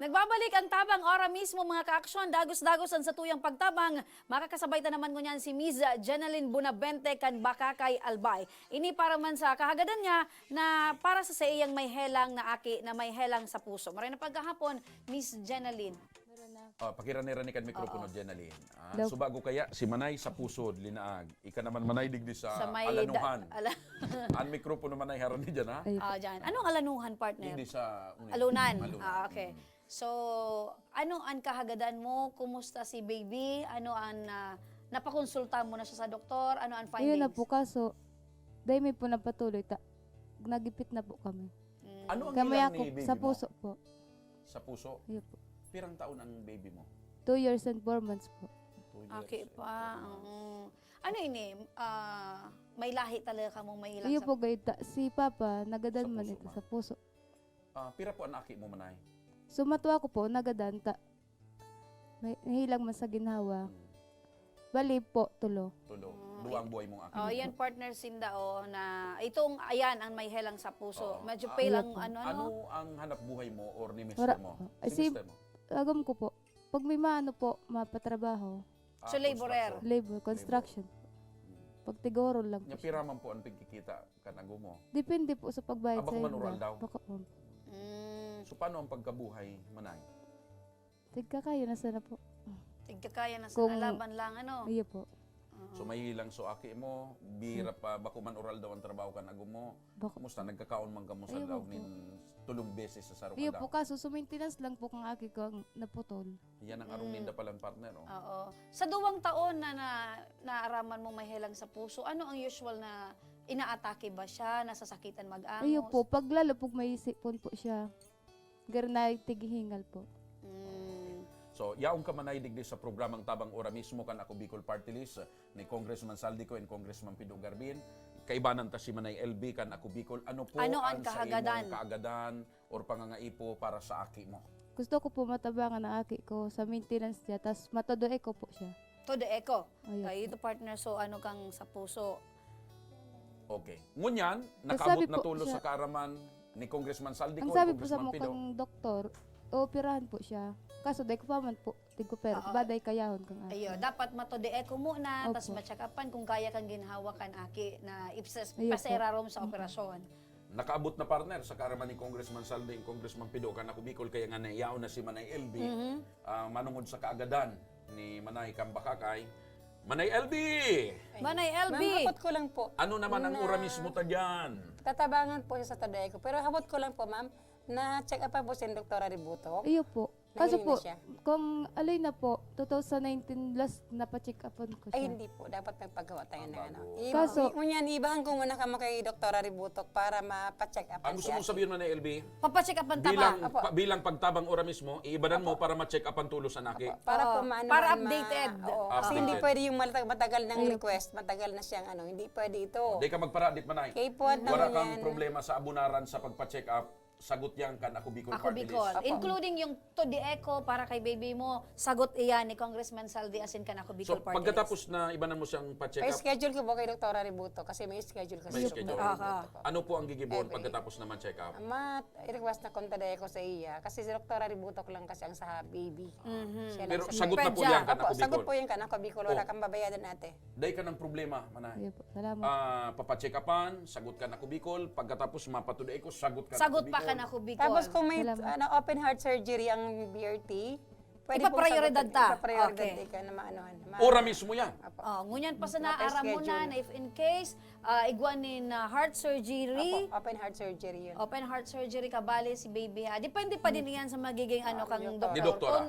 Nagbabalik ang tabang ora mismo mga kaaksyon, dagos-dagosan sa tuyang pagtabang. Makakasabay ta naman ngunyan si Ms. Jeneline Bunabente kan Bakakay Albay. Ini para man sa kahagadan niya na para sa iyang may helang na aki na may helang sa puso. Maray na pagkahapon, Ms. Jeneline. Pakirani-rani kan mikropono, Jeneline. Daw. Subago kaya si Manay sa pusod, linaag. Ika naman Manay digdi sa May alanuhan. Ang mikropono Manay harani dyan, ha? Dyan. Anong alanuhan, partner? Digdi sa Alunan. Okay. So, ano ang kahagadan mo? Kumusta si baby? Ano ang napakonsulta mo na siya sa doktor? Ano ang findings? Ayun na po, kaso, dahil may po napatuloy, nagipit na po kami. Ano ang Kami ilang ako ni baby sa mo? puso po. Sa puso? Ayun po. Pirang taon ang baby mo? 2 years and 4 months po. 2 years. Okay pa. Ano ini? May lahi talaga ka mong may ilang Ayun po, gayta, si Papa, nagadan Sa man puso ito ba? sa puso. Pira po ang aki mo, Manay? Sumatwa ko po, nagadan, may nahilang man sa ginhawa. Bali po, tulo. Tulo. Duwang buhay mong aki. yan partner Sinda na itong ayan ang may helang sa puso. Oo. Medyo pale ang Ayun po. ano. Ano ang hanap buhay mo or ni Wala mister mo? po. Ay, Si si- mister mo? Agam ko po, pag may maano po, mapatrabaho, So, laborer. construction. labor, construction. Pag tigoro lang po. Nya pira man po ang pagkikita kanago mo. Depende po sa pagbayad Abak sa manural daw? Baka, So paano ang pagkabuhay, Manay? tigka kayo na sana po. Tigkakaya na sa Kung- laban lang ano. Ayun po. So may lang so aki mo, bira pa bako man oral daw ang trabaho kanago mo. Baka, Kumusta nagkakaon man kamo sa Ayun daw po. nin tulong beses sa sarong ayun po, daw. kaso maintenance lang po kung aki ko ang naputol. Yan ang arong ninda palang partner, oh. Oo. Sa 2 taon na naaraman mo may helang sa puso, ano ang usual na inaatake ba siya? Nasasakitan mag-amos? Ayun po, pag lalo po may sipon po siya, garnay tigihingal po. So, yaong ka manay digdi sa programang Tabang Ora mismo kan ako Bicol Party List ni Congressman Saldico and Congressman Pido Garbin. Kaibanan ta si Manay LB kan ako Bicol. Ano po Ano ang sa kahagadan? imong kaagadan or pangangaipo para sa aki mo? Gusto ko po matabangan ang aki ko sa maintenance niya, tas matodoe ko po siya. To the echo. Ayun Kayo ito partner, so ano kang sa puso? Okay. Ngunyan, sabi nakaabot na po tulo siya- sa kaaraman ni Congressman Saldico Ang and sabi po sa Congressman Pido. mukhang doktor, ooperahan po siya. Kaso day ko pa man po, tigko pero Oo. baday kayahon kang aki. Ayo, dapat mato the echo muna, Opo. tas matsakapan kung kaya kang ginhawakan aki na ipses Ayun po. pasera rom sa operasyon. Nakaabot na partner sa kaaraman ni Congressman Saldi and Congressman Pido kan ako Bicol kaya nga naiyaw na si Manay LB. Manungod sa kaagadan ni Manay Kambakakay. Manay LB! Manay LB! Ma'am, habot ko lang po. Ano naman ang ura mismo ta dyan? Tatabangan po siya sa taday ko. Pero habot ko lang po, ma'am, na check up po si Dr. Ributo. Ayun po. Kaso Nahili po, na siya. kung alay na po, 2019 last napacheck upon ko Ay, siya. hindi po. Dapat magpagawa tayo ng ano. Kaso- Ngunyan, ibahan ko muna kamo kay Dr. Ributok para mapacheck up Ang gusto mong sabihin mo na LB, Papacheck up ang bilang, taba. bilang pagtabang ora mismo, iibanan mo para ma-check up ang tulo sa naki. Para Oo, po maano para man updated. Oo, Updated. kasi hindi pwede yung matagal ng request, matagal na siyang ano, hindi pwede ito. Di ka magparadit Manay. Kay po at Wala naman kang yan. problema sa abunaran sa pagpa-check up, sagot yan kan ako Bicol Ako Party Bicol. List. Including yung to the echo para kay baby mo, sagot iyan ni Congressman Saldi asin ka na ako So Bicol Party List. pagkatapos na ibanan mo siyang pa-check Ay, up, schedule ko po kay Dr. Ributo kasi may schedule kasi may siya. schedule. Ano po ang gigibon pagkatapos na ma-check up? Ma-request na kontaday ko sa iya kasi si Dr. Ributok lang kasi ang sa baby. Siya lang Pero sa- sagot na po Pedya. yan kan Opo, ako sagot Bicol. po yung kanako Bicol. Wala kang babayadan ate. Dahil ka ng problema, Manay. Ayun po. Salamat. Papacheck upan, sagot ka na ako Bicol. Pagkatapos mapatuloy ko, sagot ka Sagot na pa ka na ako Bicol. Tapos kung may Salamat. open heart surgery ang BRT, pwede Ipaprioridad ta. Ipaprioridad Okay. ka na maanohan. Ora mismo yan. Ngunyan pa sa Mapa naaram mo na schedule. na if in case igwanin heart surgery, Open heart surgery yun. open heart surgery ka bali si baby ha. Depende pa din yan sa magiging ano kang doktor. Ni doktora. Kung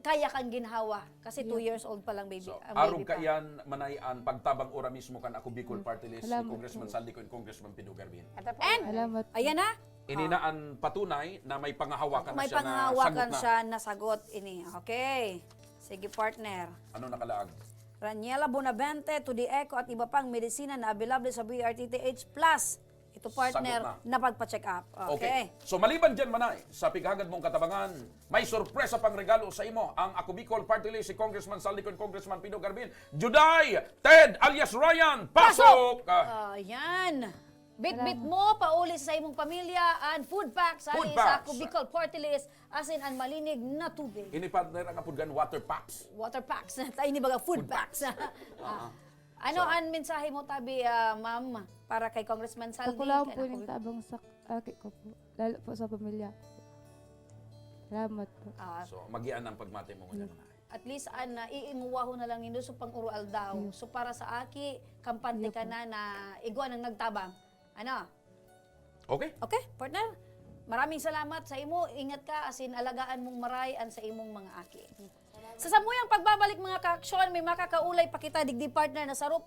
kaya kang ginhawa kasi 2 years old pa lang baby. So, ang arong baby pa. kayan manayan pagtabang ora mismo kan ako Bicol Party List ni Salamat. Congressman Saldico and Congressman Pido Garbin. At po, And Salamat. ayan na. Ininaan patunay na may pangahawakan May na siya na pangahawakan sagot na. siya na sagot ini. Okay. Sige partner. Ano nakalaag? Raniela Bonavente, to the echo at iba pang medisina na available sa BRTTH Plus. Ito partner Sagot na pagpa-check up. Okay. So maliban dyan manay, sa pighagad mong katabangan, may sorpresa pang regalo sa imo ang ako Bicol Party List si Congressman Saldico and Congressman Pido Garbin. Juday! Ted alias Ryan! Pasok! Ayan. Bit-bit mo, pauli sa imong pamilya, and food packs, Food ali sa packs. Ako Bicol Party List, as in, ang malinig na tubig. Ini partner ang kapudgan water packs. Water packs, tayo ni baga food packs. Ano ang mensahe mo, Tabi, ma'am, para kay Congressman Saldi? Ako lang kay po Ako yung tabang sa aki ko po. Lalo po sa pamilya ko. Salamat po. So, magian ang pagmati mo ngunyan. At least iinguwaho na lang nindo so pang urual daw. So para sa aki, kampante ka na igwa nang nagtabang. Ano? Okay? Okay, partner? Maraming salamat sa imo. Ingat ka, asin alagaan mong maray an sa imong mga aki. Sa samuyang pagbabalik mga kaaksyon, may makakaulay pa kita digdi partner na saro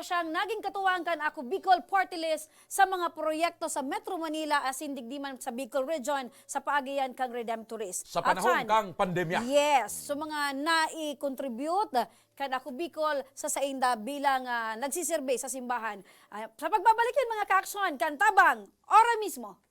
siyang naging katuwang kan Ako Bicol Party List sa mga proyekto sa Metro Manila asin digdi man sa Bicol Region sa paagian kang Redemptorist. Sa panahon kang pandemya. Yes, so mga nai-contribute kan Ako Bicol sa sainda bilang nagsiserbe sa simbahan. Sa pagbabalik yan mga kaaksyon, kan tabang, ora mismo.